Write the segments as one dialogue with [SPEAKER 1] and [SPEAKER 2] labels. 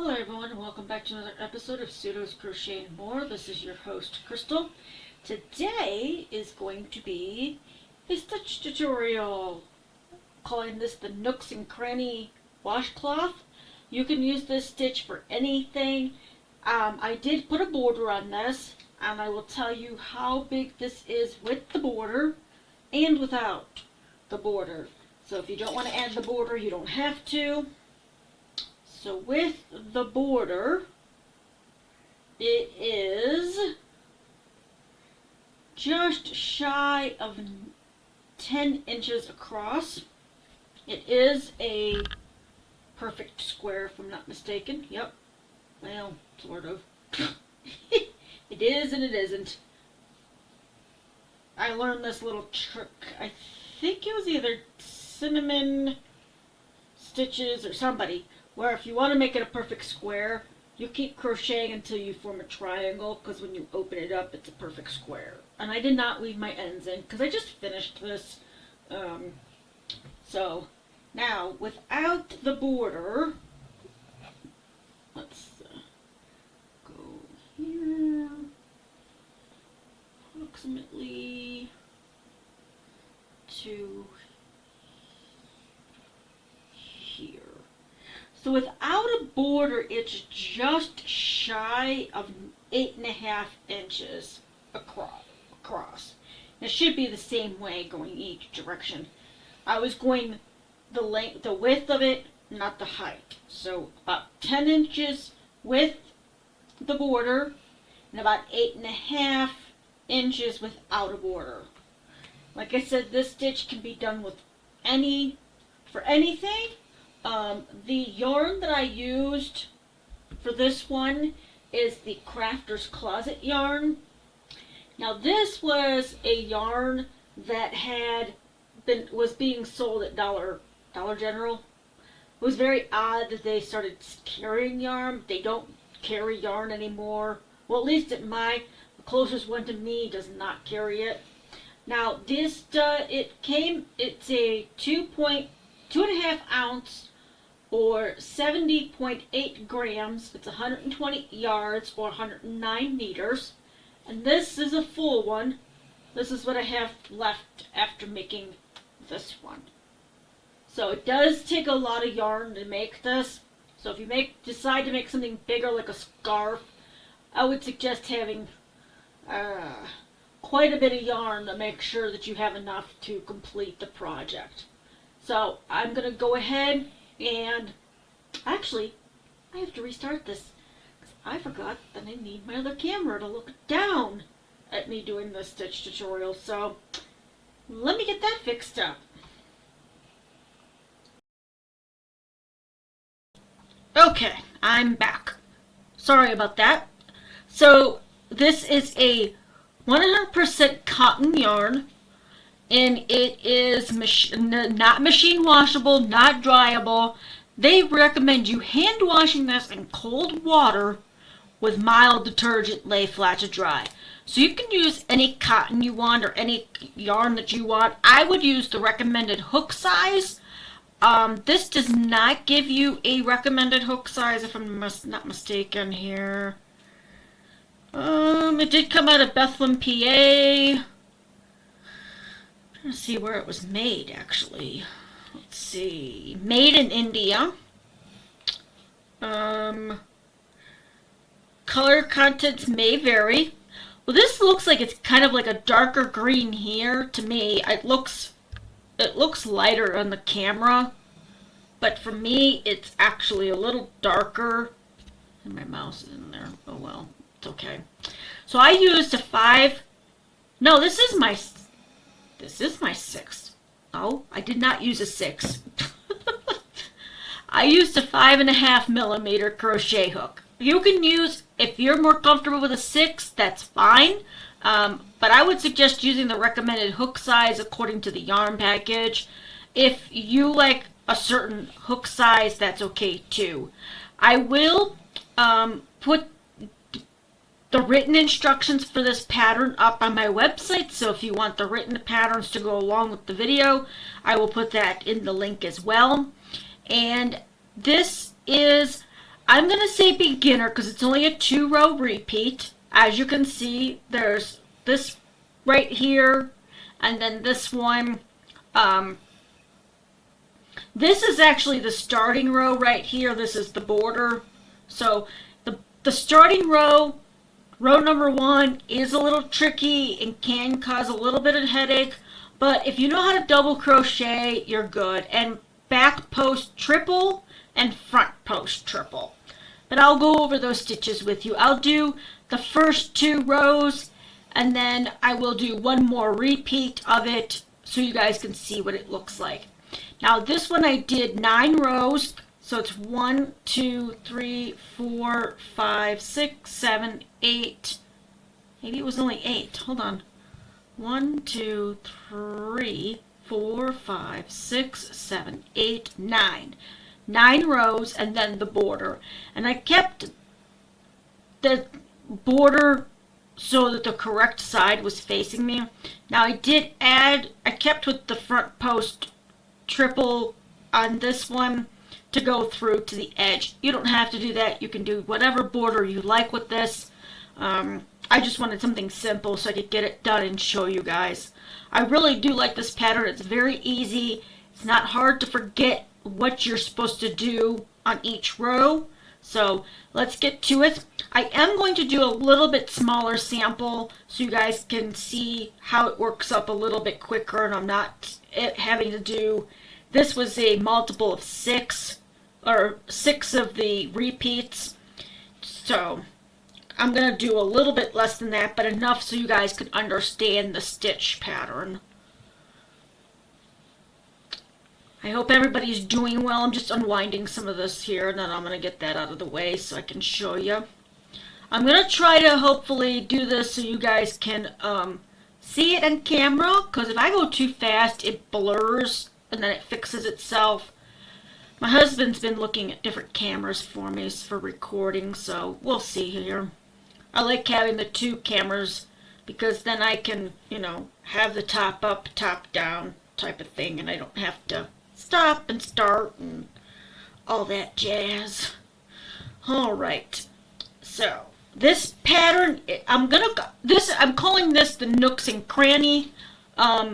[SPEAKER 1] Hello everyone and welcome back to another episode of Pseudo's Crochet and More. This is your host Crystal. Today is going to be a stitch tutorial. Calling this the Nooks and Cranny washcloth. You can use this stitch for anything. I did put a border on this and I will tell you how big this is with the border and without the border. So if you don't want to add the border, you don't have to. So with the border, it is just shy of 10 inches across. It is a perfect square if I'm not mistaken. Yep. Well, sort of. It is and it isn't. I learned this little trick. I think it was either Cinnamon Stitches or somebody, where if you want to make it a perfect square, you keep crocheting until you form a triangle, because when you open it up, it's a perfect square. And I did not leave my ends in, because I just finished this. So, now, without the border, let's go here, approximately to here. So without a border, it's just shy of 8.5 inches across. It should be the same way going each direction. I was going the width of it, not the height. So about 10 inches with the border and about 8.5 inches without a border. Like I said, this stitch can be done with for anything. The yarn that I used for this one is the Crafter's Closet yarn. Now this was a yarn that was being sold at Dollar General. It was very odd that they started carrying yarn. They don't carry yarn anymore. Well, at least the closest one to me does not carry it. Now this it's a 2.5 ounce or 70.8 grams. It's 120 yards or 109 meters. And this is a full one. This is what I have left after making this one. So it does take a lot of yarn to make this. So if you decide to make something bigger like a scarf, I would suggest having quite a bit of yarn to make sure that you have enough to complete the project. So I'm going to go ahead and actually I have to restart this because I forgot that I need my other camera to look down at me doing this stitch tutorial. So let me get that fixed up. Okay, I'm back. Sorry about that. So this is a 100% cotton yarn. And it is not machine washable, not dryable. They recommend you hand washing this in cold water with mild detergent, lay flat to dry. So you can use any cotton you want or any yarn that you want. I would use the recommended hook size. This does not give you a recommended hook size if I'm not mistaken here. It did come out of Bethlehem, PA. Let's see where it was made, actually. Let's see. Made in India. Color contents may vary. Well, this looks like it's kind of like a darker green here to me. It looks lighter on the camera, but for me, it's actually a little darker. And my mouse is in there. Oh well, it's okay. So I used a 5. No, this is my 6. Oh, I did not use a 6. I used a 5.5 millimeter crochet hook. You can use, if you're more comfortable with a 6, that's fine. But I would suggest using the recommended hook size according to the yarn package. If you like a certain hook size, that's okay too. I will put the written instructions for this pattern up on my website, so if you want the written patterns to go along with the video, I will put that in the link as well. And this is I'm going to say beginner because it's only a 2-row repeat. As you can see, there's this right here, and then this one. This is actually the starting row right here. This is the border. So the starting row, row number 1, is a little tricky and can cause a little bit of headache. But if you know how to double crochet, you're good. And back post triple and front post triple. But I'll go over those stitches with you. I'll do the first 2 rows, and then I will do one more repeat of it so you guys can see what it looks like. Now this one I did 9 rows, so it's 1, 2, 3, 4, 5, 6, 7, 8. Maybe it was only 8. Hold on. 1, 2, 3, 4, 5, 6, 7, 8, 9. 9 rows and then the border. And I kept the border so that the correct side was facing me. Now I kept with the front post triple on this one to go through to the edge. You don't have to do that. You can do whatever border you like with this. I just wanted something simple so I could get it done and show you guys. I really do like this pattern. It's very easy. It's not hard to forget what you're supposed to do on each row. So let's get to it. I am going to do a little bit smaller sample so you guys can see how it works up a little bit quicker, and I'm not having to do, this was a multiple of 6, or 6 of the repeats. So I'm going to do a little bit less than that, but enough so you guys can understand the stitch pattern. I hope everybody's doing well. I'm just unwinding some of this here, and then I'm going to get that out of the way so I can show you. I'm going to try to hopefully do this so you guys can see it on camera, because if I go too fast, it blurs, and then it fixes itself. My husband's been looking at different cameras for me for recording, so we'll see here. I like having the 2 cameras because then I can, you know, have the top up, top down type of thing, and I don't have to stop and start and all that jazz. Alright, so this pattern, I'm calling this the Nooks and Cranny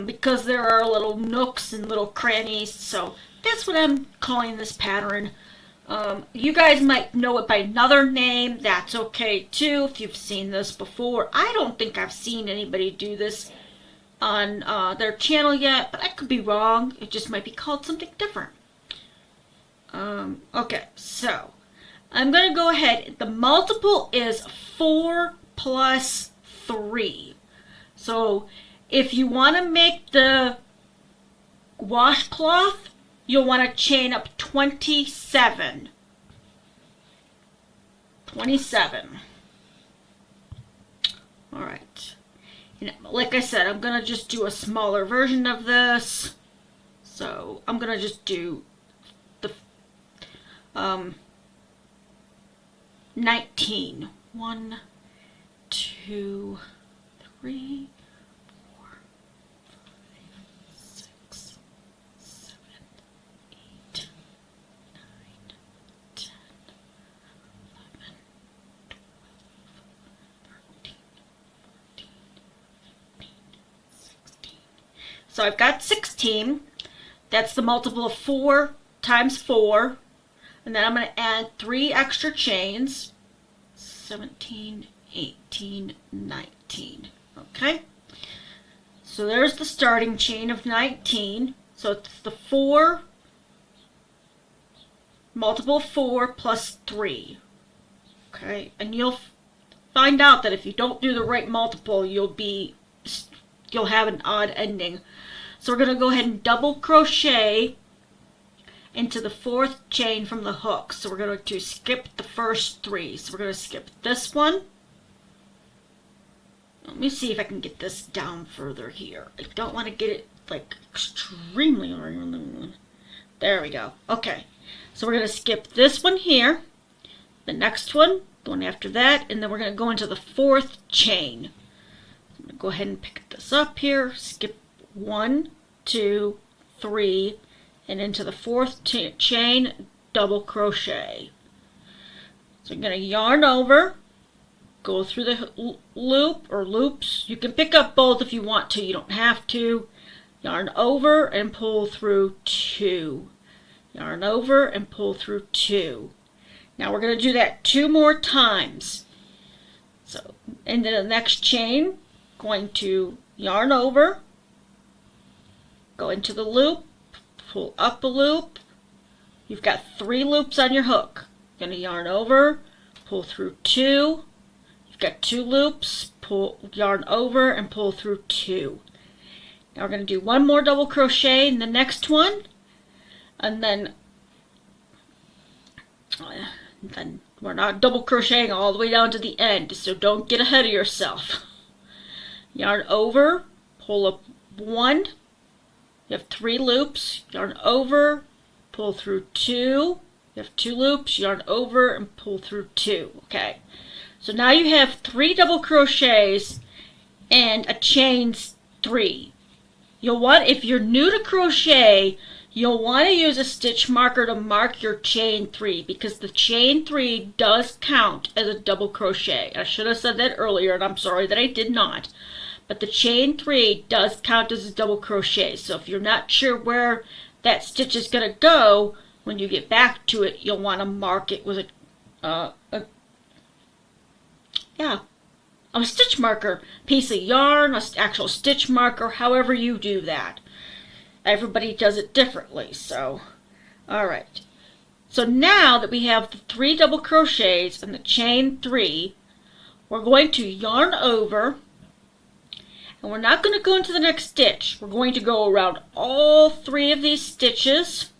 [SPEAKER 1] because there are little nooks and little crannies, so that's what I'm calling this pattern. You guys might know it by another name. That's okay too if you've seen this before. I don't think I've seen anybody do this on their channel yet, but I could be wrong. It just might be called something different. Okay, so I'm going to go ahead. The multiple is 4 plus 3. So if you want to make the washcloth, you'll want to chain up 27. 27. Alright. Like I said, I'm going to just do a smaller version of this. So I'm going to just do the 19. 1, 2, 3, 4, 5, 6, 7, 8, 9, 10, 11, 12, 13, 14, 15, 16. So I've got 16. That's the multiple of 4 times 4. And then I'm going to add 3 extra chains. 17, 18, 19. Okay? So there's the starting chain of 19. So it's the 4, multiple of 4 plus 3. Okay? And you'll find out that if you don't do the right multiple, you'll have an odd ending. So we're going to go ahead and double crochet into the 4th chain from the hook. So we're going to skip the first 3. So we're going to skip this one. Let me see if I can get this down further here. I don't want to get it like extremely. There we go. Okay. So we're going to skip this one here, the next one, the one after that, and then we're going to go into the 4th chain. I'm going to go ahead and pick this up here, skip 1, 2, 3, and into the 4th chain, double crochet. So you're going to yarn over, go through the loop or loops. You can pick up both if you want to. You don't have to. Yarn over and pull through 2. Yarn over and pull through 2. Now we're going to do that 2 more times. So into the next chain, going to yarn over, go into the loop, pull up a loop. You've got 3 loops on your hook. You're going to yarn over, pull through 2. You've got 2 loops, yarn over and pull through 2. Now we're going to do 1 more double crochet in the next one, and then we're not double crocheting all the way down to the end, so don't get ahead of yourself. Yarn over, pull up 1. You have 3 loops, yarn over, pull through 2. You have 2 loops, yarn over and pull through 2. Okay, so now you have 3 double crochets and a chain 3. You'll want, if you're new to crochet, you'll want to use a stitch marker to mark your chain 3, because the chain 3 does count as a double crochet. I should have said that earlier, and I'm sorry that I did not. But the chain 3 does count as a double crochet. So if you're not sure where that stitch is going to go, when you get back to it, you'll want to mark it with a stitch marker, piece of yarn, an actual stitch marker, however you do that. Everybody does it differently, so, alright. So now that we have the 3 double crochets and the chain 3, we're going to yarn over, and we're not going to go into the next stitch. We're going to go around all 3 of these stitches.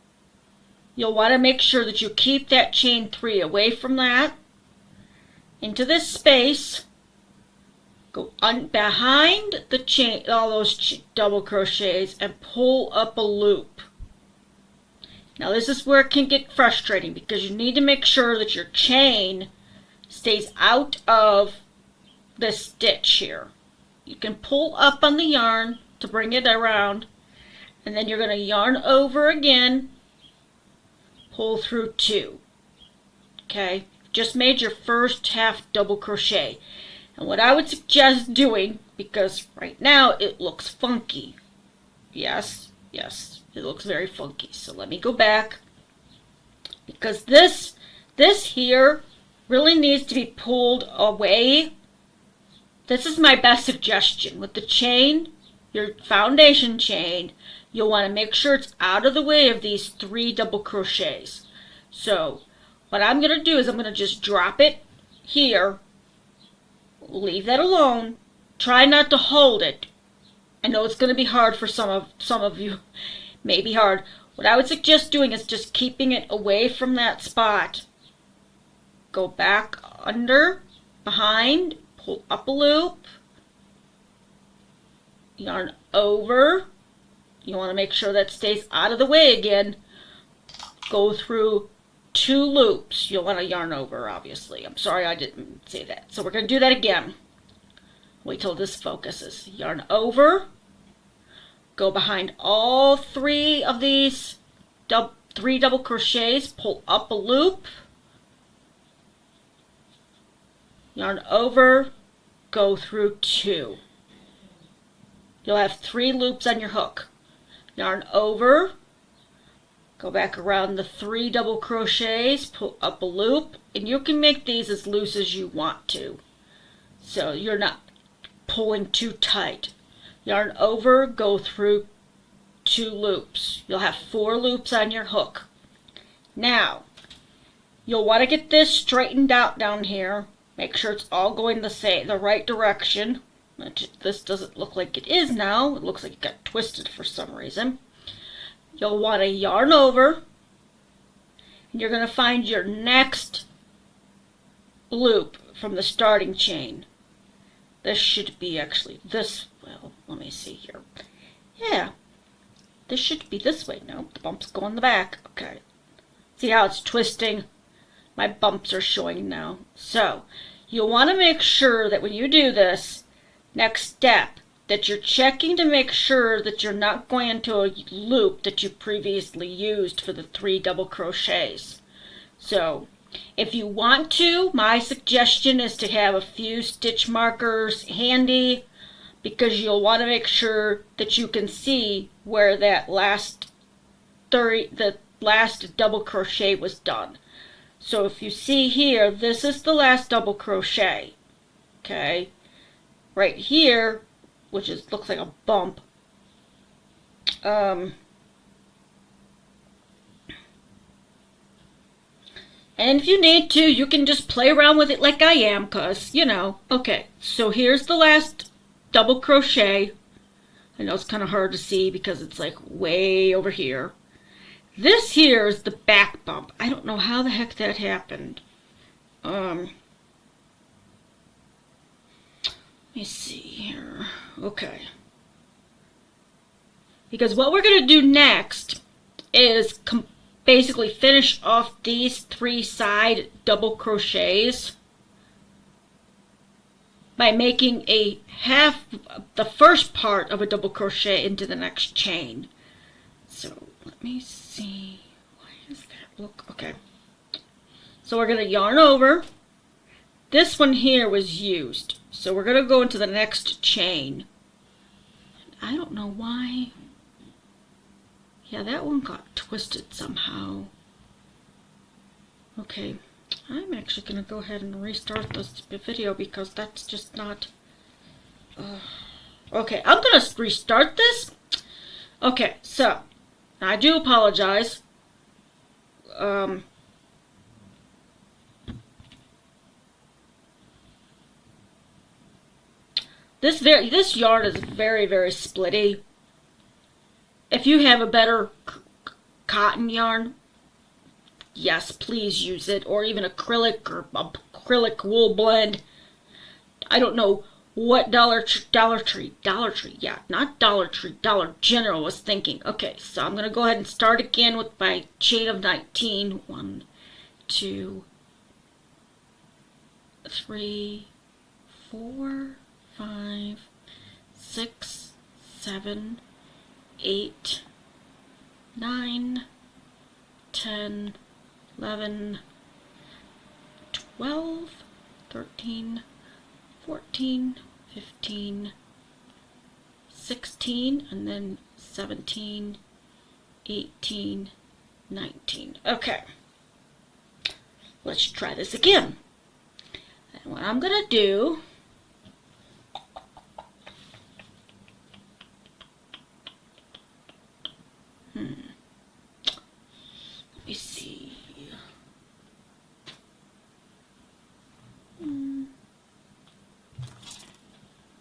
[SPEAKER 1] You'll want to make sure that you keep that chain 3 away from that, into this space. Go behind the chain, all those double crochets, and pull up a loop. Now this is where it can get frustrating, because you need to make sure that your chain stays out of this stitch here. You can pull up on the yarn to bring it around, and then you're going to yarn over again, pull through 2. Okay, just made your first half double crochet. And what I would suggest doing, because right now it looks funky. Yes, it looks very funky. So let me go back, because this here really needs to be pulled away. This is my best suggestion. With the chain, your foundation chain, you'll want to make sure it's out of the way of these 3 double crochets. So what I'm going to do is I'm going to just drop it here. Leave that alone. Try not to hold it. I know it's going to be hard for some of you. Maybe hard. What I would suggest doing is just keeping it away from that spot. Go back under, behind, pull up a loop, yarn over. You want to make sure that stays out of the way again. Go through 2 loops. You'll want to yarn over, obviously. I'm sorry I didn't say that. So we're going to do that again. Wait till this focuses. Yarn over. Go behind all 3 of these 3 double crochets. Pull up a loop. Yarn over. Go through 2. You'll have 3 loops on your hook. Yarn over. Go back around the 3 double crochets, pull up a loop, and you can make these as loose as you want to, so you're not pulling too tight. Yarn over, go through 2 loops. You'll have 4 loops on your hook. Now, you'll want to get this straightened out down here. Make sure it's all going the right direction. This doesn't look like it is now. It looks like it got twisted for some reason. You'll want to yarn over, and you're going to find your next loop from the starting chain. This should be actually this, well, let me see here. Yeah, this should be this way. No, the bumps go in the back. Okay. See how it's twisting? My bumps are showing now. So, you'll want to make sure that when you do this next step, that you're checking to make sure that you're not going into a loop that you previously used for the 3 double crochets. So If you want to, my suggestion is to have a few stitch markers handy, because you'll want to make sure that you can see where that the last double crochet was done. So if you see here, this is the last double crochet. Okay, right here, which looks like a bump. And if you need to, you can just play around with it like I am, cause you know. Okay, so here's the last double crochet. I know it's kind of hard to see because it's like way over here. This here is the back bump. I don't know how the heck that happened. Let me see here. Okay. Because what we're going to do next is basically finish off these 3 side double crochets by making a half, the first part of a double crochet into the next chain. So let me see. Why does that look? Okay. So we're going to yarn over. This one here was used. So we're going to go into the next chain. I don't know why. Yeah, that one got twisted somehow. Okay. I'm actually going to go ahead and restart this video because that's just not... Okay, I'm going to restart this. Okay, so, I do apologize. This yarn is very, very splitty. If you have a better cotton yarn, yes, please use it, or even acrylic or acrylic wool blend. I don't know what Dollar Tree, yeah, not Dollar Tree, Dollar General was thinking. Okay, so I'm going to go ahead and start again with my chain of 19. 1, 2, 3, 4, 5, 6, 7, 8, 9, 10, 11, 12, 13, 14, 15, 16, and then 17, 18, 19. Okay, let's try this again. And what I'm going to do... Let me see.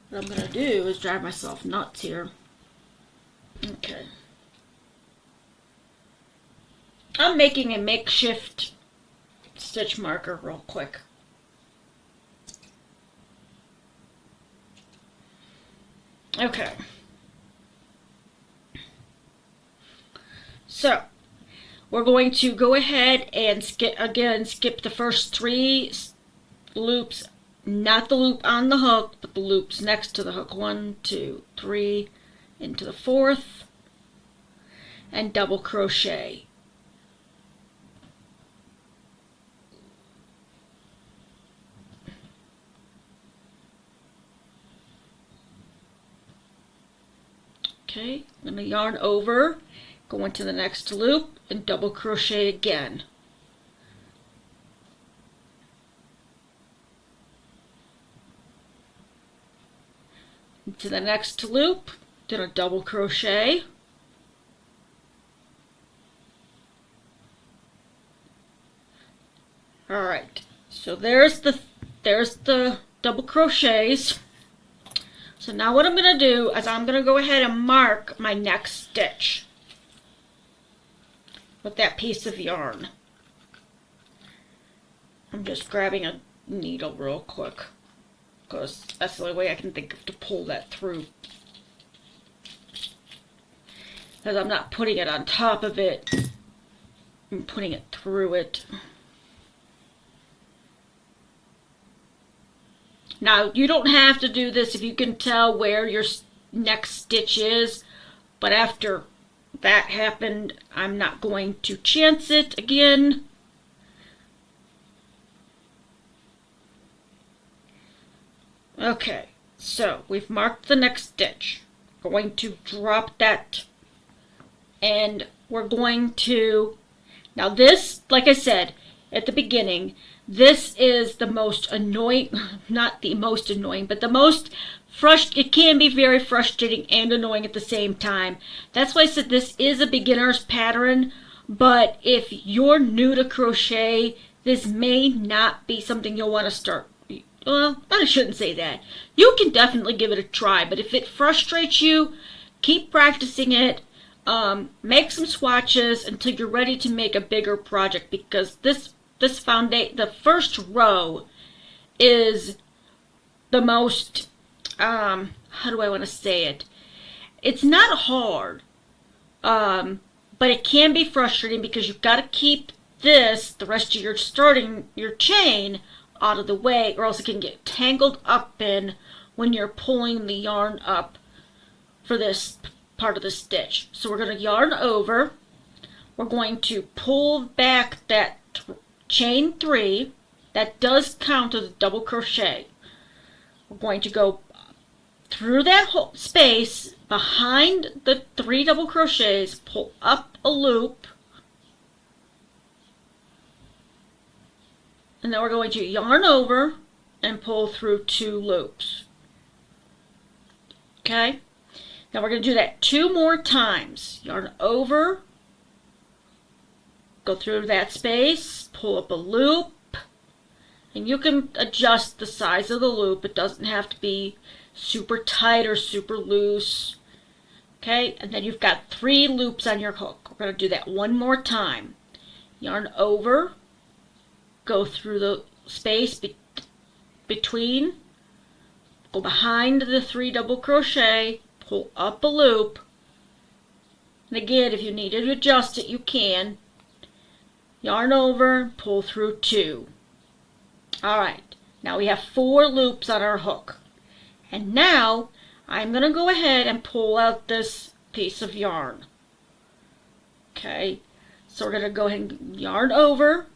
[SPEAKER 1] What I'm going to do is drive myself nuts here. Okay. I'm making a makeshift stitch marker real quick. Okay. So, we're going to go ahead and skip the first 3 loops, not the loop on the hook, but the loops next to the hook. 1, 2, 3, into the 4th, and double crochet. Okay, I'm going to yarn over, go into the next loop, and double crochet again. Into the next loop, then a double crochet. Alright, so there's the double crochets. So now what I'm going to do is I'm going to go ahead and mark my next stitch with that piece of yarn. I'm just grabbing a needle real quick because that's the only way I can think of to pull that through. Because I'm not putting it on top of it, I'm putting it through it. Now, you don't have to do this if you can tell where your next stitch is, but after that happened, I'm not going to chance it again. Okay, so we've marked the next stitch. Going to drop that, and we're going to, now this, like I said at the beginning, this is the most annoying, not the most annoying, but the most it can be very frustrating and annoying at the same time. That's why I said this is a beginner's pattern, but if you're new to crochet, this may not be something you'll want to start. Well, I shouldn't say that. You can definitely give it a try, but if it frustrates you, keep practicing it. Make some swatches until you're ready to make a bigger project, because this foundation, the first row, is the most, how do I want to say it? It's not hard, but it can be frustrating because you've got to keep the rest of your chain out of the way, or else it can get tangled up in when you're pulling the yarn up for this part of the stitch. So we're going to yarn over. We're going to pull back that chain 3. That does count as a double crochet. We're going to go through that whole space behind the 3 double crochets, pull up a loop, and then we're going to yarn over and pull through 2 loops. Okay? Now we're going to do that 2 more times. Yarn over, go through that space, pull up a loop, and you can adjust the size of the loop. It doesn't have to be super tight or super loose. Okay? And then you've got 3 loops on your hook. We're going to do that 1 more time. Yarn over, go through the space between, go behind the 3 double crochet, pull up a loop, and again, if you need to adjust it, you can. Yarn over, pull through 2. Alright, now we have 4 loops on our hook. And now, I'm going to go ahead and pull out this piece of yarn. Okay, so we're going to go ahead and yarn over,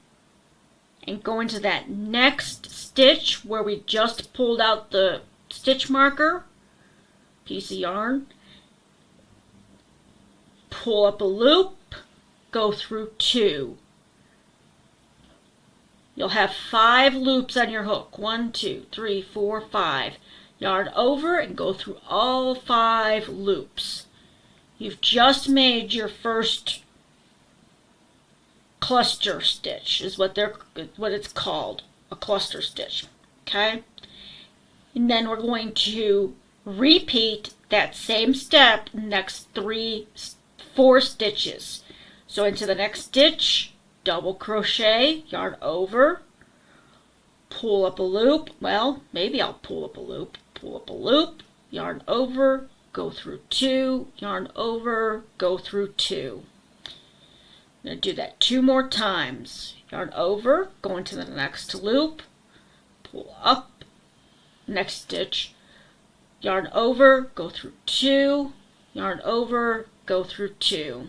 [SPEAKER 1] and go into that next stitch where we just pulled out the stitch marker, piece of yarn, pull up a loop, go through 2. You'll have 5 loops on your hook. 1, 2, 3, 4, 5. Yarn over and go through all 5 loops. You've just made your first cluster stitch, is what it's called, a cluster stitch. Okay, and then we're going to repeat that same step next 4 stitches. So into the next stitch, double crochet, yarn over, pull up a loop. Well, maybe I'll pull up a loop, yarn over, go through 2, yarn over, go through 2. I'm going to do that 2 more times. Yarn over, go into the next loop, pull up, next stitch, yarn over, go through 2, yarn over, go through 2.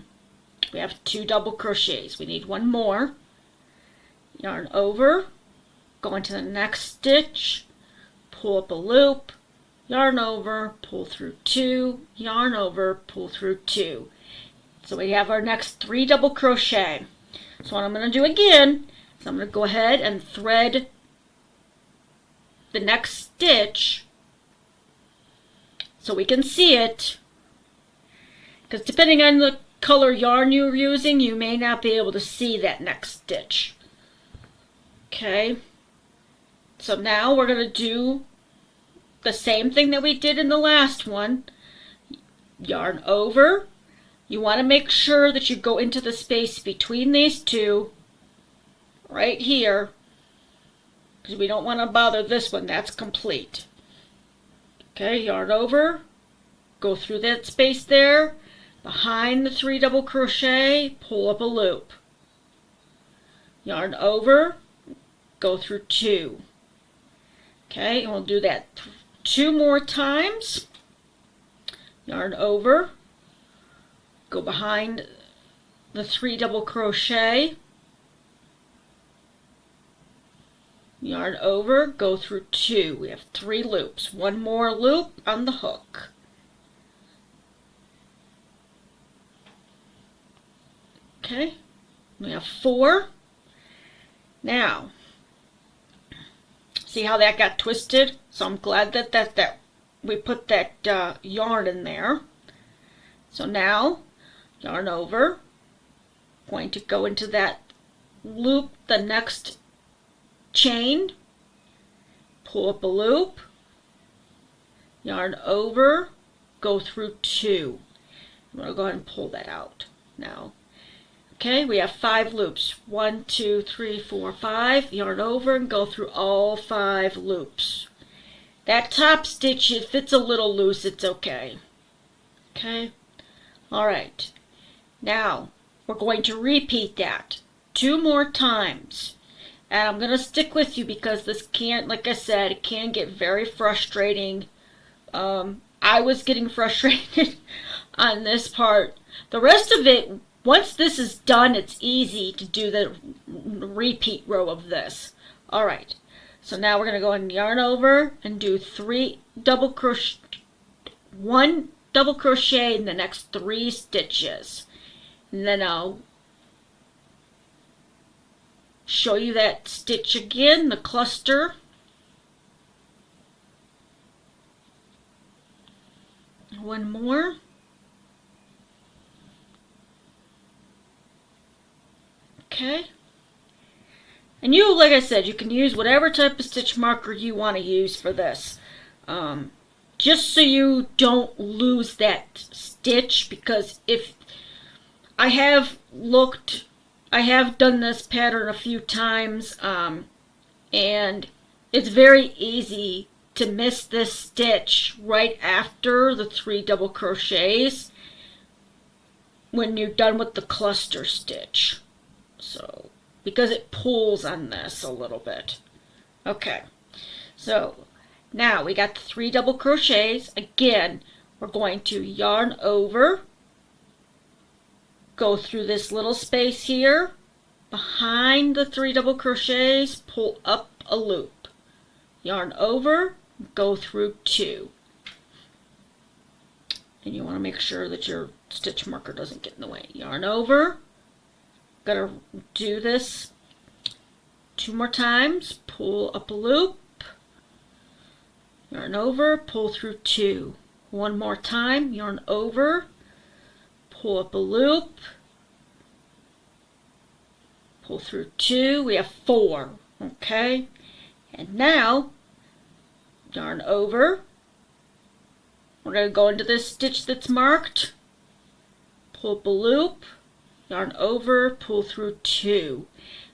[SPEAKER 1] We have 2 double crochets. We need 1 more. Yarn over, go into the next stitch, pull up a loop, yarn over, pull through 2, yarn over, pull through 2. So we have our next 3 double crochet. So what I'm going to do again is I'm going to go ahead and thread the next stitch so we can see it, because depending on the color yarn you're using, you may not be able to see that next stitch. Okay, so now we're going to do the same thing that we did in the last one. Yarn over. You want to make sure that you go into the space between these 2 right here, because we don't want to bother this one. That's complete. Okay, yarn over, go through that space there, behind the 3 double crochet, pull up a loop. Yarn over, go through 2. Okay, and we'll do that 2 more times. Yarn over, go behind the 3 double crochet, yarn over, go through 2. We have 3 loops. One more loop on the hook. Okay, we have 4. Now, see how that got twisted? So I'm glad that we put that yarn in there. So now, yarn over, going to go into that loop, the next chain, pull up a loop, yarn over, go through 2. I'm going to go ahead and pull that out now. Okay, we have 5 loops. 1, 2, 3, 4, 5. Yarn over and go through all 5 loops. That top stitch, if it's a little loose, it's okay. Okay, all right. Now, we're going to repeat that 2 more times. And I'm going to stick with you because this can, like I said, it can get very frustrating. I was getting frustrated on this part. The rest of it, once this is done, it's easy to do the repeat row of this. All right, so now we're going to go and yarn over and do 3 double crochet, 1 double crochet in the next 3 stitches. And then I'll show you that stitch again, the cluster. One more. Okay. And you, like I said, you can use whatever type of stitch marker you want to use for this. Just so you don't lose that stitch, because if I have done this pattern a few times, and it's very easy to miss this stitch right after the 3 double crochets when you're done with the cluster stitch. So, because it pulls on this a little bit. Okay, so now we got the 3 double crochets. Again, we're going to yarn over, go through this little space here, behind the 3 double crochets, pull up a loop, yarn over, go through 2. And you want to make sure that your stitch marker doesn't get in the way. Yarn over, gonna do this 2 more times, pull up a loop, yarn over, pull through 2. 1 more time, yarn over, pull up a loop, pull through 2. We have 4. Okay, and now yarn over. We're going to go into this stitch that's marked, pull up a loop, yarn over, pull through 2. You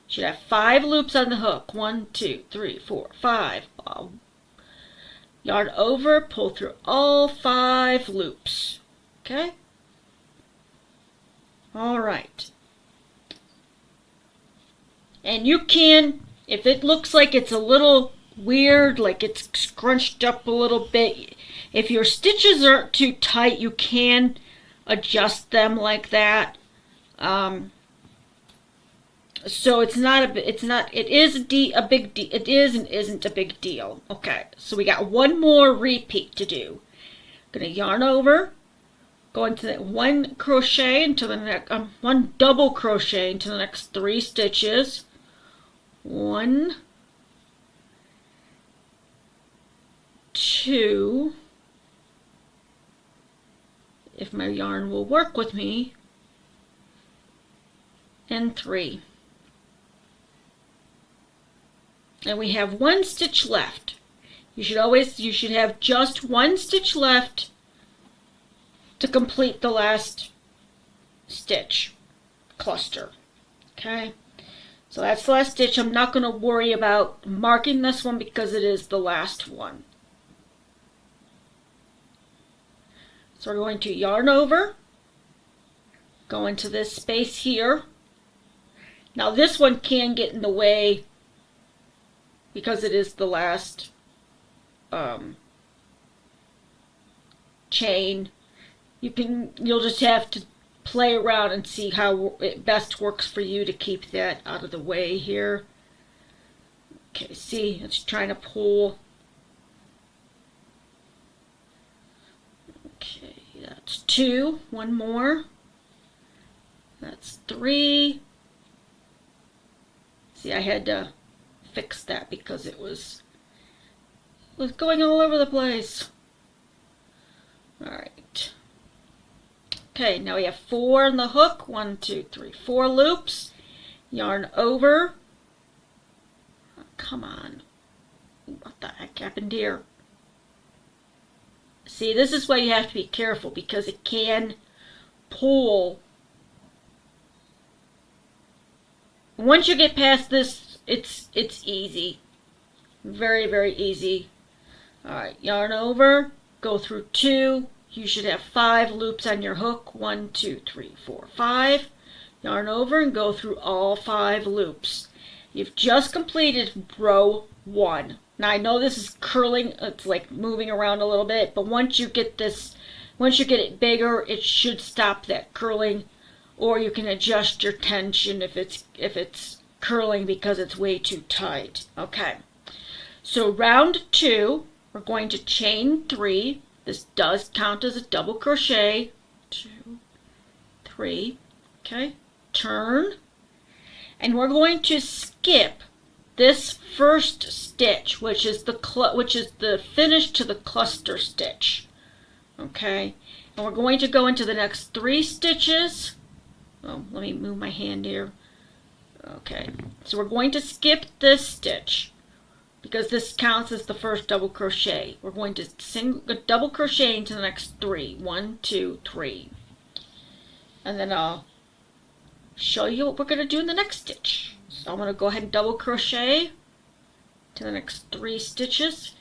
[SPEAKER 1] should have 5 loops on the hook. 1, 2, 3, 4, 5. Yarn over, pull through all 5 loops. Okay? All right. And you can, if it looks like it's a little weird, like it's scrunched up a little bit, if your stitches aren't too tight, you can adjust them like that. So it is a big deal. It is and isn't a big deal. Okay, so we got 1 more repeat to do. Gonna yarn over, go into that 1 crochet into the next, 1 double crochet into the next 3 stitches. 1, 2, if my yarn will work with me, and 3. And we have 1 stitch left. You should have just 1 stitch left to complete the last stitch cluster. Okay, so that's the last stitch. I'm not going to worry about marking this one because it is the last one. So we're going to yarn over, go into this space here. Now this one can get in the way because it is the last chain. You'll just have to play around and see how it best works for you to keep that out of the way here. Okay, see, it's trying to pull. Okay, that's 2. One more. That's 3. See, I had to fix that because it was going all over the place. All right. Okay, now we have 4 on the hook. 1, 2, 3, 4 loops. Yarn over. Oh, come on. What the heck happened here? See, this is why you have to be careful because it can pull. Once you get past this, it's easy. Very, very easy. All right, yarn over, go through 2. You should have 5 loops on your hook. 1, 2, 3, 4, 5. Yarn over and go through all 5 loops. You've just completed row 1. Now I know this is curling, it's like moving around a little bit, but once you get it bigger, it should stop that curling, or you can adjust your tension if it's curling because it's way too tight. Okay. So round 2, we're going to chain 3. This does count as a double crochet. 2, 3. Okay. Turn. And we're going to skip this first stitch, which is the finish to the cluster stitch. Okay. And we're going to go into the next 3 stitches. Oh, let me move my hand here. Okay. So we're going to skip this stitch, because this counts as the first double crochet. We're going to double crochet into the next 3. 1, 2, 3. And then I'll show you what we're going to do in the next stitch. So I'm going to go ahead and double crochet to the next 3 stitches.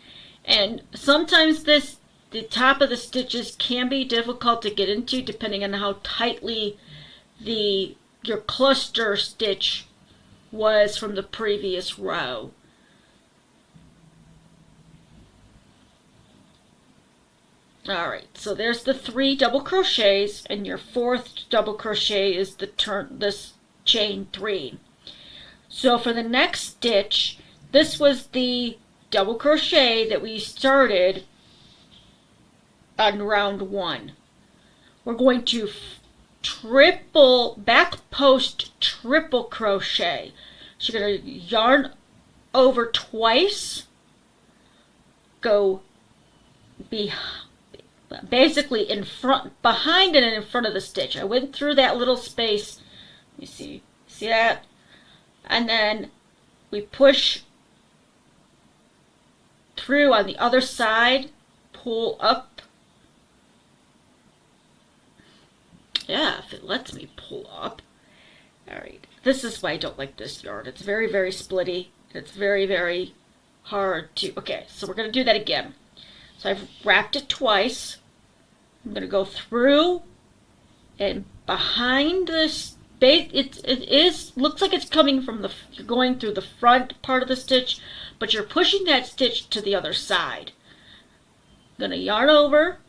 [SPEAKER 1] And sometimes the top of the stitches can be difficult to get into depending on how tightly your cluster stitch was from the previous row. Alright, so there's the 3 double crochets, and your 4th double crochet is this chain 3. So for the next stitch, this was the double crochet that we started on round 1. We're going to back post triple crochet. So you're going to yarn over twice, go basically behind and in front of the stitch. I went through that little space. Let me see that? And then we push through on the other side, pull up. Yeah, if it lets me pull up. Alright, this is why I don't like this yarn. It's very, very splitty. It's very, very hard to... Okay, so we're going to do that again. So I've wrapped it twice. I'm going to go through and behind this base. It looks like it's coming from you're going through the front part of the stitch, but you're pushing that stitch to the other side. I'm going to yarn over,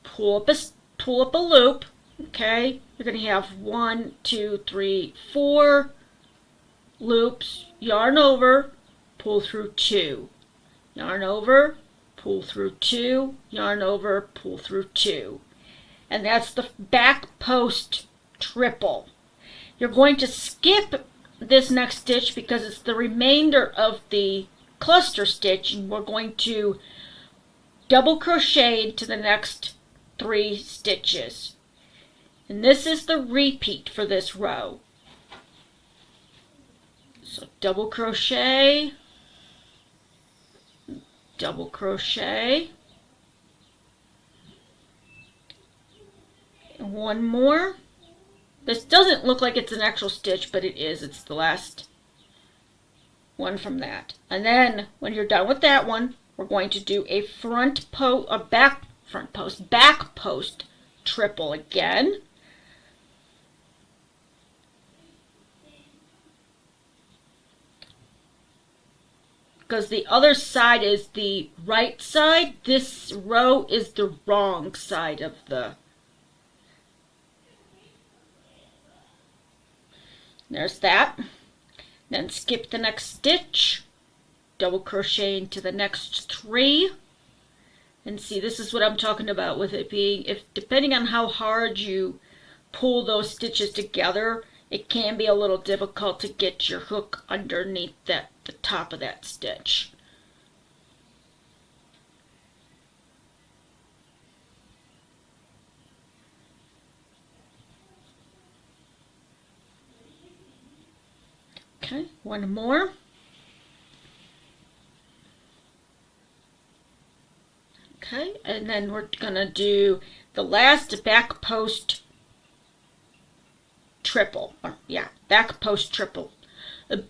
[SPEAKER 1] pull up a loop. Okay, you're going to have 1, 2, 3, 4 loops. Yarn over, pull through 2. Yarn over, pull through 2, yarn over, pull through 2. And that's the back post triple. You're going to skip this next stitch because it's the remainder of the cluster stitch, and we're going to double crochet into the next 3 stitches. And this is the repeat for this row. So double crochet, double crochet, and 1 more. This doesn't look like it's an actual stitch, but it is. It's the last one from that. And then when you're done with that one, we're going to do a back post triple again. Because the other side is the right side, this row is the wrong side of the... There's that. Then skip the next stitch, double crochet into the next 3. And see, this is what I'm talking about with it being, if depending on how hard you pull those stitches together, it can be a little difficult to get your hook underneath the top of that stitch. Okay, one more. Okay, and then we're gonna do the last back post triple. Yeah, back post triple.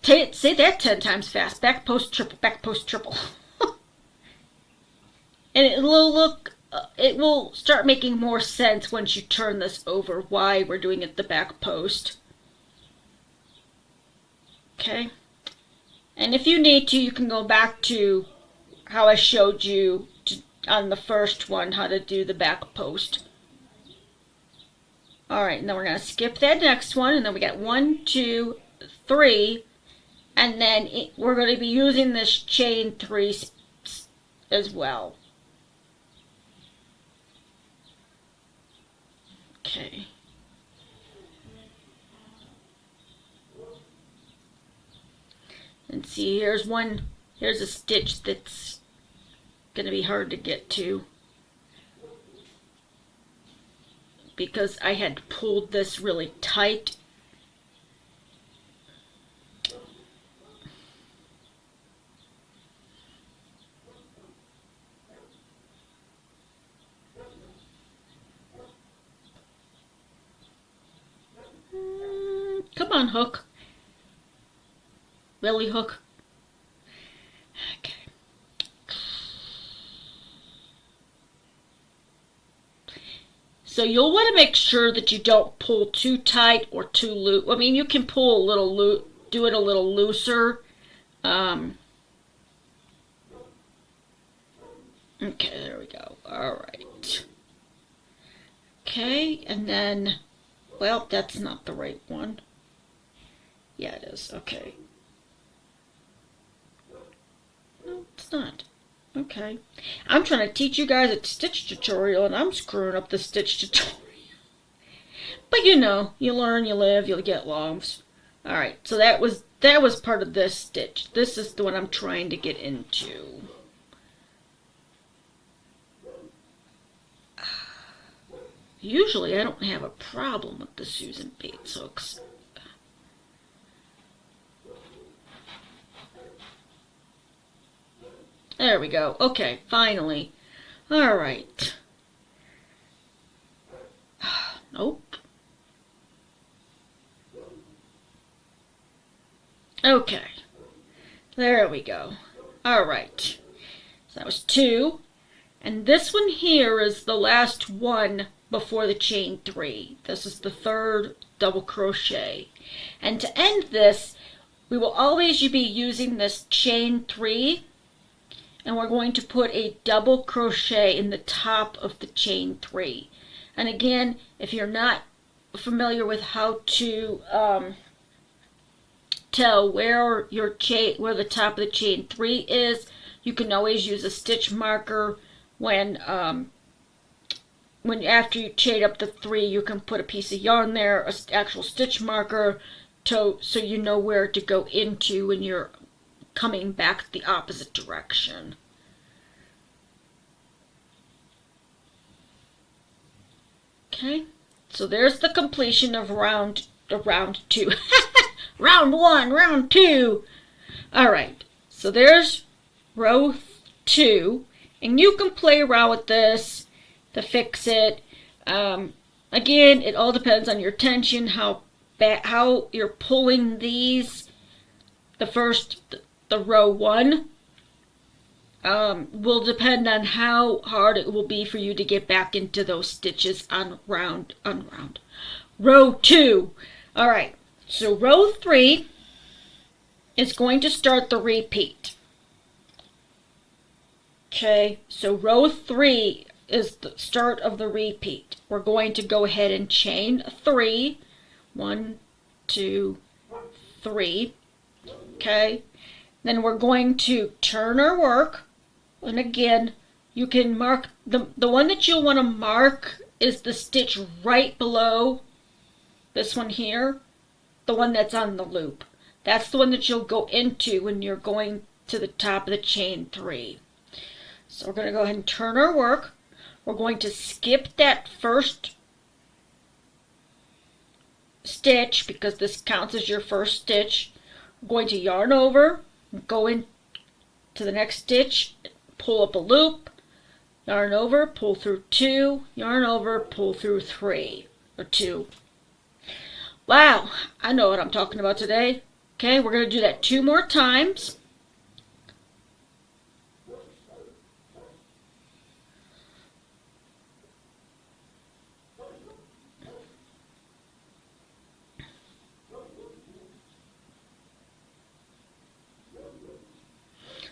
[SPEAKER 1] Say that 10 times fast. Back post triple, back post triple. And it will start making more sense once you turn this over why we're doing it the back post. Okay, and if you need to, you can go back to how I showed you on the first one how to do the back post. Alright, and then we're going to skip that next one, and then we got 1, 2, 3, and then we're going to be using this chain 3 as well. Okay. And see, here's a stitch that's going to be hard to get to because I had pulled this really tight. Come on, hook. Really, hook? Okay. So you'll want to make sure that you don't pull too tight or too loose. I mean, you can pull a little loose, do it a little looser. Okay, there we go. All right. Okay, and then, well, that's not the right one. Yeah, it is. Okay. No, it's not. Okay. I'm trying to teach you guys a stitch tutorial, and I'm screwing up the stitch tutorial. But you know, you learn, you live, you'll get lost. Alright, so that was part of this stitch. This is the one I'm trying to get into. Usually I don't have a problem with the Susan Bates hooks. There we go. Okay, finally. Alright. Nope. Okay. There we go. Alright. So that was 2. And this one here is the last one before the chain 3. This is the 3rd double crochet. And to end this, we will always be using this chain 3. And we're going to put a double crochet in the top of the chain 3. And again, if you're not familiar with how to tell where the top of the chain 3 is, you can always use a stitch marker. When after you chain up the 3, you can put a piece of yarn there, an actual stitch marker, so you know where to go into when you're coming back the opposite direction. Okay, so there's the completion of round 2. Round 1, round 2. All right, so there's row 2, and you can play around with this to fix it. Again, it all depends on your tension, how you're pulling these. The row 1 will depend on how hard it will be for you to get back into those stitches on row 2. All right, so row 3 is going to start the repeat. Okay, so row 3 is the start of the repeat. We're going to go ahead and chain 3. 1, 2, 3. Okay, then we're going to turn our work, and again, you can mark, the one that you'll want to mark is the stitch right below this one here, the one that's on the loop. That's the one that you'll go into when you're going to the top of the chain 3. So we're going to go ahead and turn our work. We're going to skip that first stitch because this counts as your first stitch. We're going to yarn over, go in to the next stitch, pull up a loop, yarn over, pull through 2, yarn over, pull through 3 or 2. Wow, I know what I'm talking about today. Okay, we're going to do that 2 more times.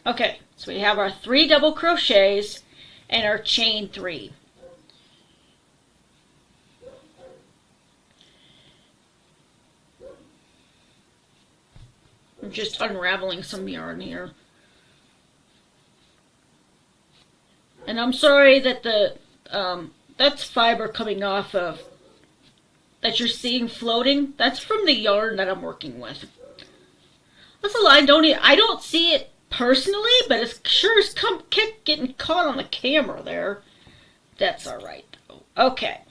[SPEAKER 1] Okay, so we have our 3 double crochets and our chain 3. I'm just unraveling some yarn here. And I'm sorry that that's fiber coming off of, that you're seeing floating. That's from the yarn that I'm working with. That's a lie. I don't see it personally, but it's sure as getting caught on the camera there. That's all right. Okay.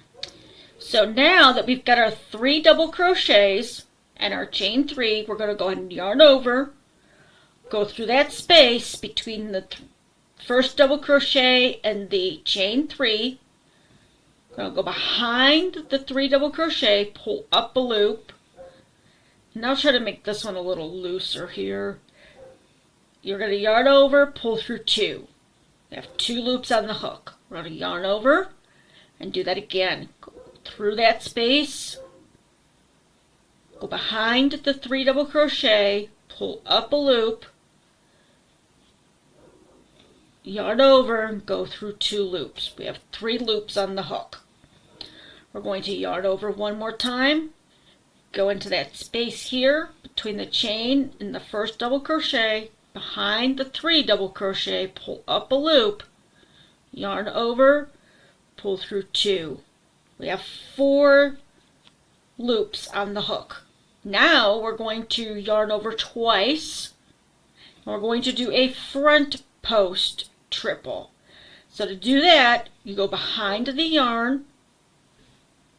[SPEAKER 1] So now that we've got our 3 double crochets and our chain 3, we're going to go ahead and yarn over, go through that space between the first double crochet and the chain 3. I'm going to go behind the 3 double crochet, pull up a loop. And I'll try to make this one a little looser here. You're going to yarn over, pull through 2. We have 2 loops on the hook. We're going to yarn over and do that again. Go through that space, go behind the 3 double crochet, pull up a loop, yarn over and go through 2 loops. We have 3 loops on the hook. We're going to yarn over 1 more time, go into that space here between the chain and the first double crochet, behind the 3 double crochet, pull up a loop, yarn over, pull through 2. We have 4 loops on the hook. Now we're going to yarn over twice. And we're going to do a front post triple. So to do that, you go behind the yarn,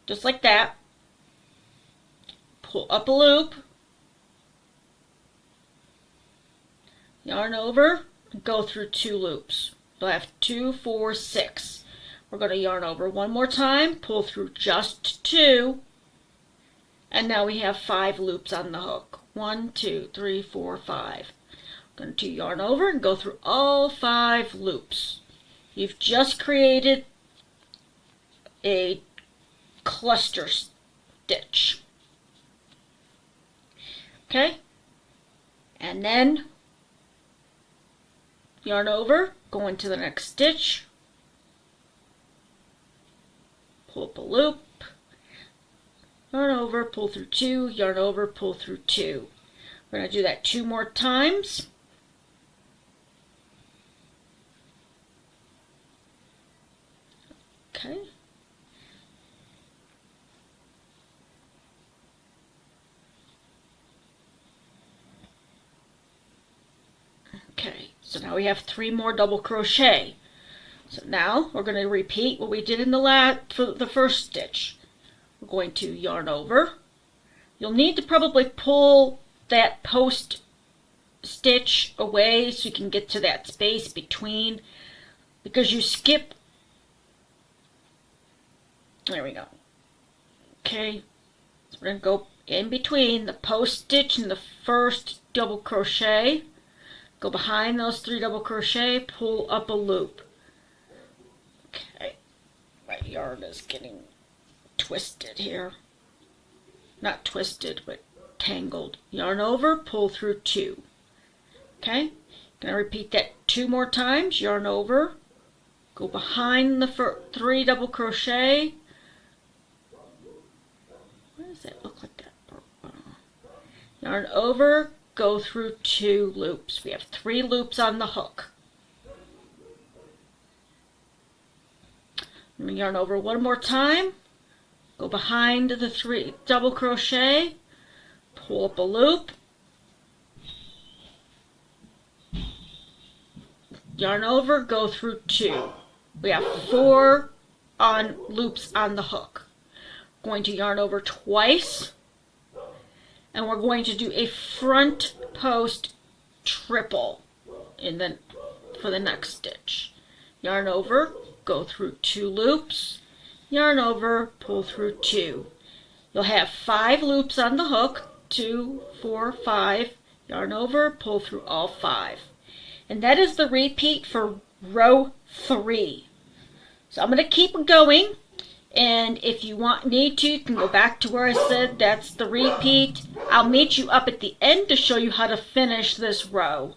[SPEAKER 1] just like that, pull up a loop, yarn over, and go through 2 loops. You'll have 2, 4, 6. We're going to yarn over 1 more time, pull through just 2, and now we have 5 loops on the hook. 1, 2, 3, 4, 5. I'm going to yarn over and go through all 5 loops. You've just created a cluster stitch. Okay? And then yarn over, go into the next stitch, pull up a loop, yarn over, pull through 2, yarn over, pull through 2. We're going to do that 2 more times. Okay. Okay, so now we have 3 more double crochet. So now we're going to repeat what we did in the first stitch. We're going to yarn over. You'll need to probably pull that post stitch away so you can get to that space between, because you skip. There we go. Okay, so we're going to go in between the post stitch and the first double crochet. Go behind those 3 double crochet, pull up a loop. Okay, my yarn is getting twisted here. Not twisted, but tangled. Yarn over, pull through 2. Okay, gonna repeat that 2 more times. Yarn over, go behind the 3 double crochet. Why does that look like that? Yarn over, go through 2 loops. We have 3 loops on the hook. I'm going to yarn over one more time, go behind the 3 double crochet, pull up a loop, yarn over, go through 2. We have 4 loops on the hook. Going to yarn over twice, and we're going to do a front post triple for the next stitch. Yarn over, go through 2 loops, yarn over, pull through 2. You'll have 5 loops on the hook, 2, 4, 5, yarn over, pull through all 5. And that is the repeat for row 3. So I'm going to keep going, and if you need to, you can go back to where I said that's the repeat. I'll meet you up at the end to show you how to finish this row.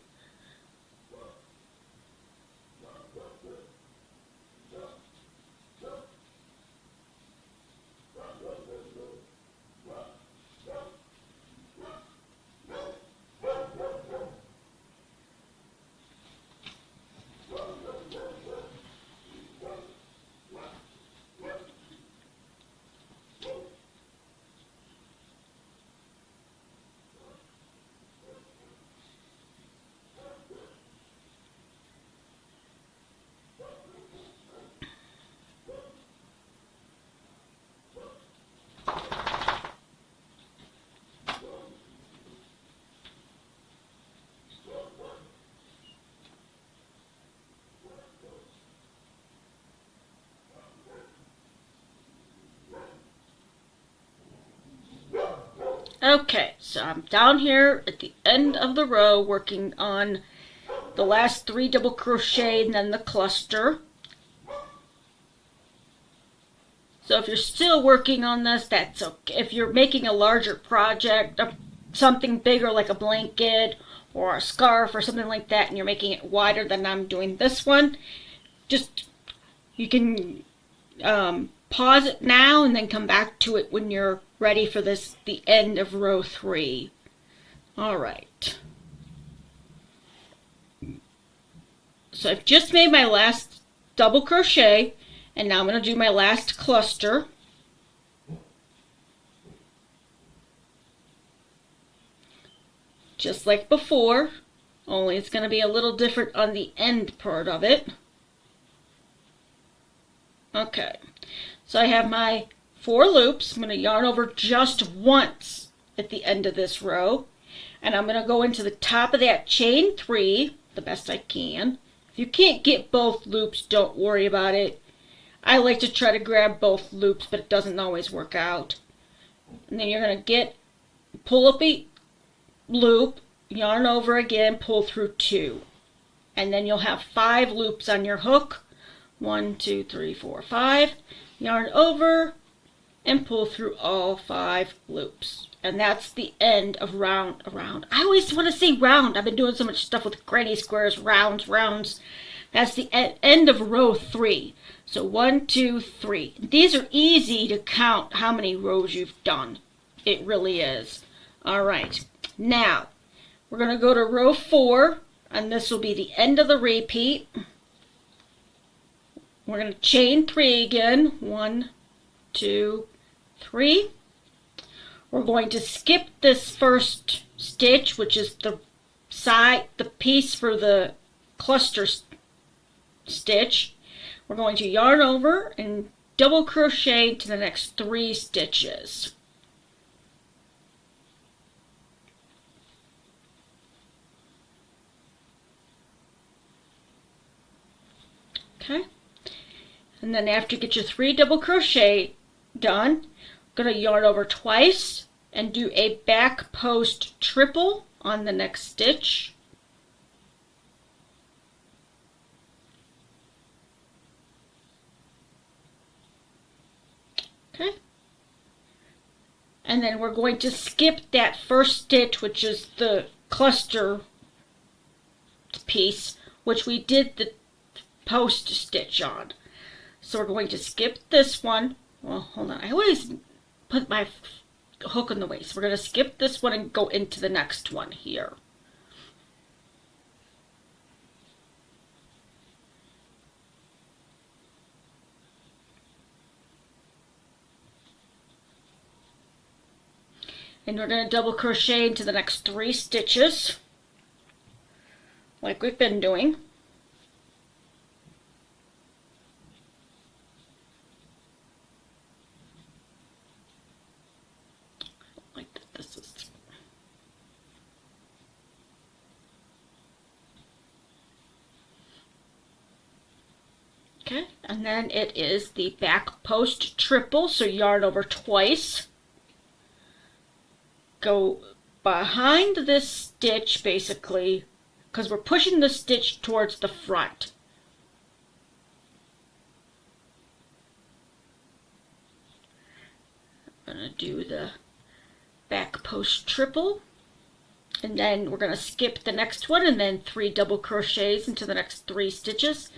[SPEAKER 1] Okay, so I'm down here at the end of the row working on the last 3 double crochet and then the cluster. So if you're still working on this, that's okay. If you're making a larger project, something bigger like a blanket or a scarf or something like that, and you're making it wider than I'm doing this one, you can pause it now and then come back to it when you're ready for the end of row 3. All right. So I've just made my last double crochet, and now I'm going to do my last cluster. Just like before, only it's going to be a little different on the end part of it. Okay, so I have my 4 loops. I'm going to yarn over just once at the end of this row, and I'm going to go into the top of that chain 3 the best I can. If you can't get both loops, don't worry about it. I like to try to grab both loops, but it doesn't always work out. And then you're going to pull up a loop, yarn over again, pull through 2. And then you'll have 5 loops on your hook. 1, 2, 3, 4, 5. Yarn over and pull through all 5 loops. And that's the end of round. I always want to say round. I've been doing so much stuff with granny squares, rounds. That's the end of row 3. So 1, 2, 3. These are easy to count how many rows you've done. It really is. All right. Now, we're going to go to row 4, and this will be the end of the repeat. We're going to chain 3 again. 1, 2, 3. We're going to skip this first stitch, which is the piece for the cluster stitch. We're going to yarn over and double crochet to the next 3 stitches. Okay, and then after you get your 3 double crochet done, I'm going to yarn over twice and do a back post triple on the next stitch. Okay, and then we're going to skip that first stitch, which is the cluster piece, which we did the post stitch on. So we're going to skip this one. Well, hold on. I always put my hook in the way. So we're going to skip this one and go into the next one here. And we're going to double crochet into the next 3 stitches, like we've been doing. Like that this is. Okay, and then it is the back post triple, so yarn over twice. Go behind this stitch basically, because we're pushing the stitch towards the front. I'm going to do the back post triple, and then we're going to skip the next one and then 3 double crochets into the next 3 stitches.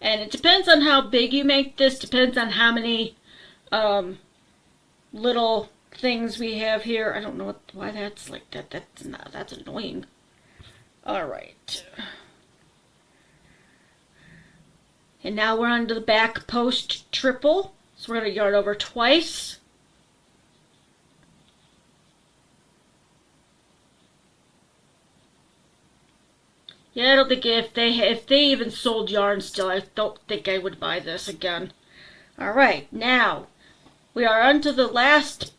[SPEAKER 1] And it depends on how big you make this, depends on how many little things we have here. I don't know why that's like that. That's annoying. All right. And now we're on to the back post triple. So we're going to yarn over twice. Yeah, I don't think if they even sold yarn still, I don't think I would buy this again. All right, now we are on to the last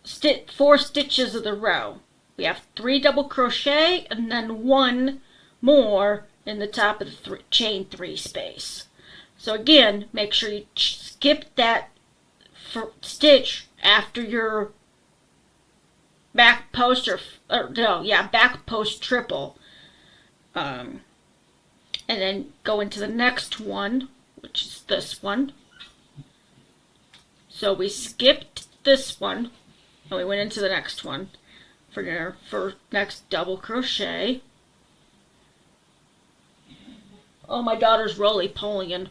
[SPEAKER 1] 4 stitches of the row. We have 3 double crochet and then 1 more in the top of the chain 3 space. So again, make sure you skip that stitch after your back post back post triple, and then go into the next one, which is this one. So we skipped this one and we went into the next one for next double crochet. Oh, my daughter's roly-polying.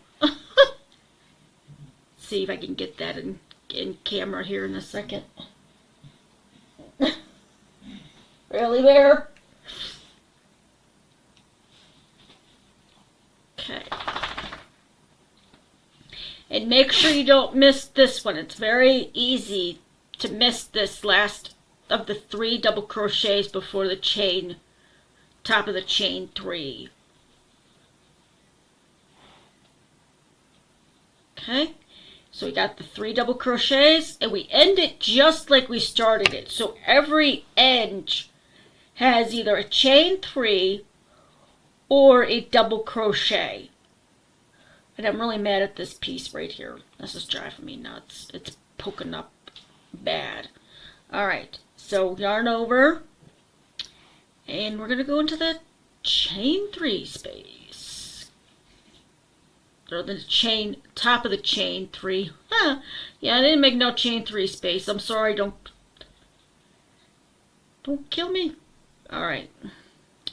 [SPEAKER 1] See if I can get that in camera here in a second. Really, Bear? Okay. And make sure you don't miss this one. It's very easy to miss this last of the 3 double crochets before the chain, top of the chain 3. Okay. So we got the 3 double crochets and we end it just like we started it. So every edge has either a chain 3 or a double crochet. And I'm really mad at this piece right here. This is driving me nuts. It's poking up bad. Alright, so yarn over. And we're going to go into the chain 3 space. Or the top of the chain 3. Yeah, I didn't make no chain 3 space. I'm sorry, don't kill me. Alright,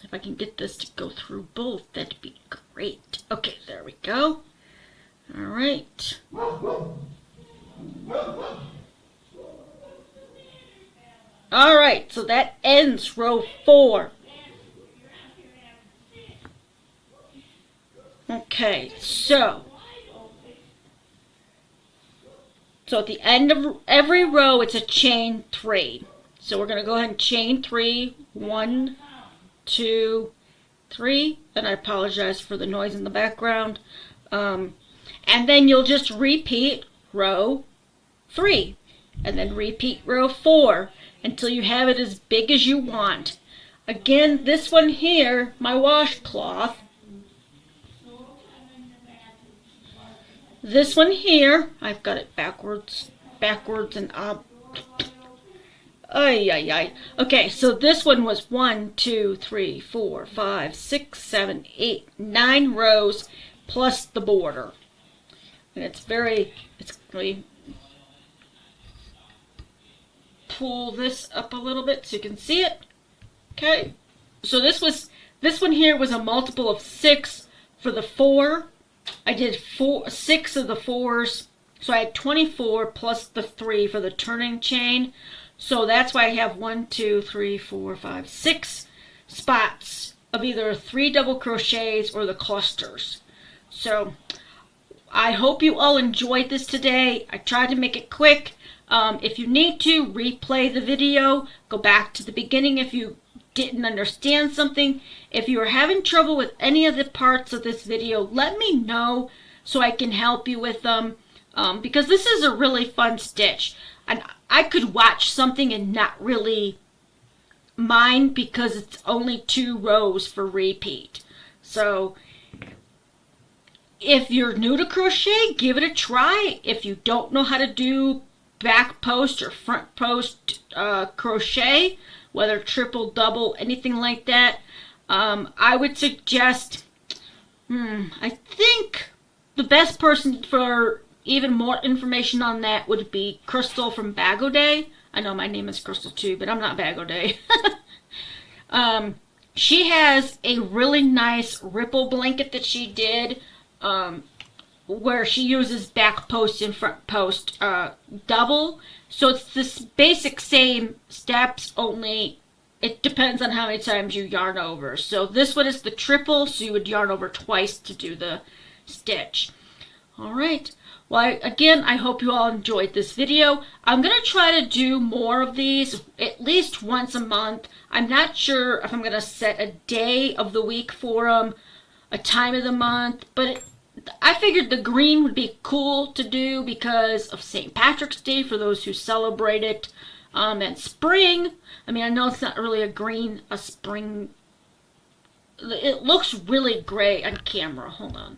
[SPEAKER 1] if I can get this to go through both, that'd be great. Okay, there we go. Alright. Alright, so that ends row 4. Okay, so at the end of every row, it's a chain 3. So we're going to go ahead and chain 3. 1, 2, 3. And I apologize for the noise in the background. And then you'll just repeat row 3. And then repeat row 4 until you have it as big as you want. Again, this one here, my washcloth. This one here, I've got it backwards and up. Ay, ay, ay. Okay, so this one was 1, 2, 3, 4, 5, 6, 7, 8, 9 rows plus the border. And it's really, pull this up a little bit so you can see it. Okay, so this one here was a multiple of 6 for the 4. I did 6 of the 4s, so I had 24 plus the 3 for the turning chain. So that's why I have 1, 2, 3, 4, 5, 6 spots of either 3 double crochets or the clusters. So I hope you all enjoyed this today. I tried to make it quick. If you need to replay the video, go back to the beginning if you didn't understand something. If you are having trouble with any of the parts of this video, let me know so I can help you with them, because this is a really fun stitch. And I could watch something and not really mind because it's only 2 rows for repeat. So if you're new to crochet, give it a try. If you don't know how to do back post or front post crochet, whether triple, double, anything like that, I would suggest, I think the best person for even more information on that would be Crystal from Bag O Day. I know my name is Crystal too, but I'm not Bag O Day. She has a really nice ripple blanket that she did, where she uses back post and front post double. So it's this basic same steps, only it depends on how many times you yarn over. So this one is the triple, so you would yarn over twice to do the stitch. Alright, well again, I hope you all enjoyed this video. I'm going to try to do more of these at least once a month. I'm not sure if I'm going to set a day of the week for them, a time of the month, but I figured the green would be cool to do because of St. Patrick's Day for those who celebrate it, and spring. I mean, I know it's not really a spring. It looks really gray on camera. Hold on.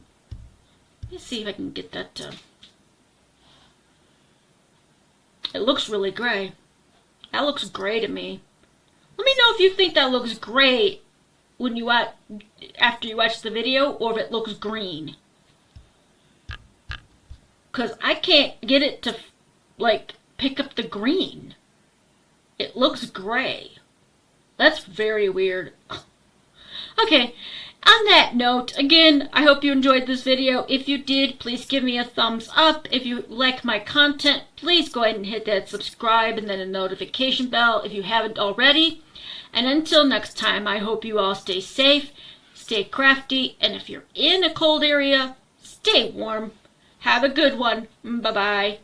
[SPEAKER 1] Let me see if I can get that to... It looks really gray. That looks gray to me. Let me know if you think that looks gray when you after you watch the video, or if it looks green. Because I can't get it to, like, pick up the green. It looks gray. That's very weird. Okay, on that note, again, I hope you enjoyed this video. If you did, please give me a thumbs up. If you like my content, please go ahead and hit that subscribe and then a notification bell if you haven't already. And until next time, I hope you all stay safe, stay crafty, and if you're in a cold area, stay warm. Have a good one. Bye-bye.